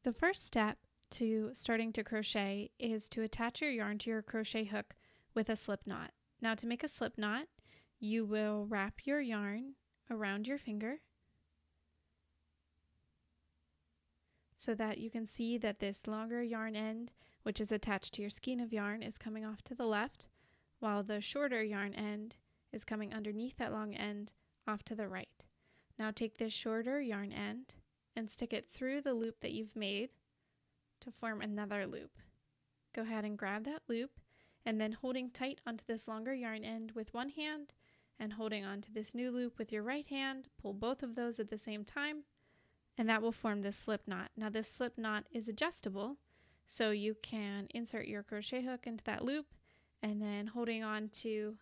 The first step to starting to crochet is to attach your yarn to your crochet hook with a slip knot. Now to make a slip knot, you will wrap your yarn around your finger so that you can see that this longer yarn end, which is attached to your skein of yarn, is coming off to the left, while the shorter yarn end is coming underneath that long end off to the right. Now take this shorter yarn end and stick it through the loop that you've made to form another loop. Go ahead and grab that loop, and then holding tight onto this longer yarn end with one hand and holding onto this new loop with your right hand, pull both of those at the same time, and that will form this slip knot. Now this slip knot is adjustable, so you can insert your crochet hook into that loop and then holding on to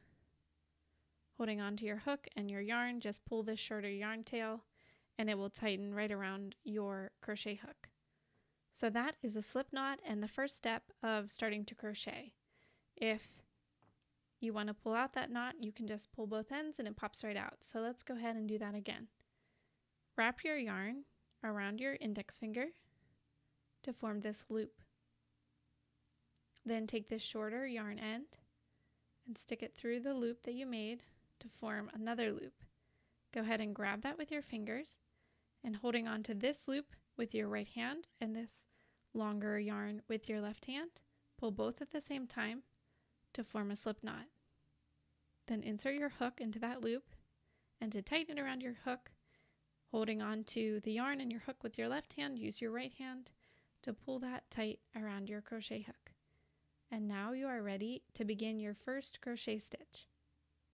your hook and your yarn, just pull this shorter yarn tail and it will tighten right around your crochet hook. So that is a slip knot and the first step of starting to crochet. If you want to pull out that knot, you can just pull both ends and it pops right out. So let's go ahead and do that again. Wrap your yarn around your index finger to form this loop. Then take this shorter yarn end and stick it through the loop that you made to form another loop. Go ahead and grab that with your fingers and holding on to this loop with your right hand and this longer yarn with your left hand, pull both at the same time to form a slip knot. Then insert your hook into that loop, and to tighten it around your hook, holding on to the yarn and your hook with your left hand, use your right hand to pull that tight around your crochet hook. And now you are ready to begin your first crochet stitch.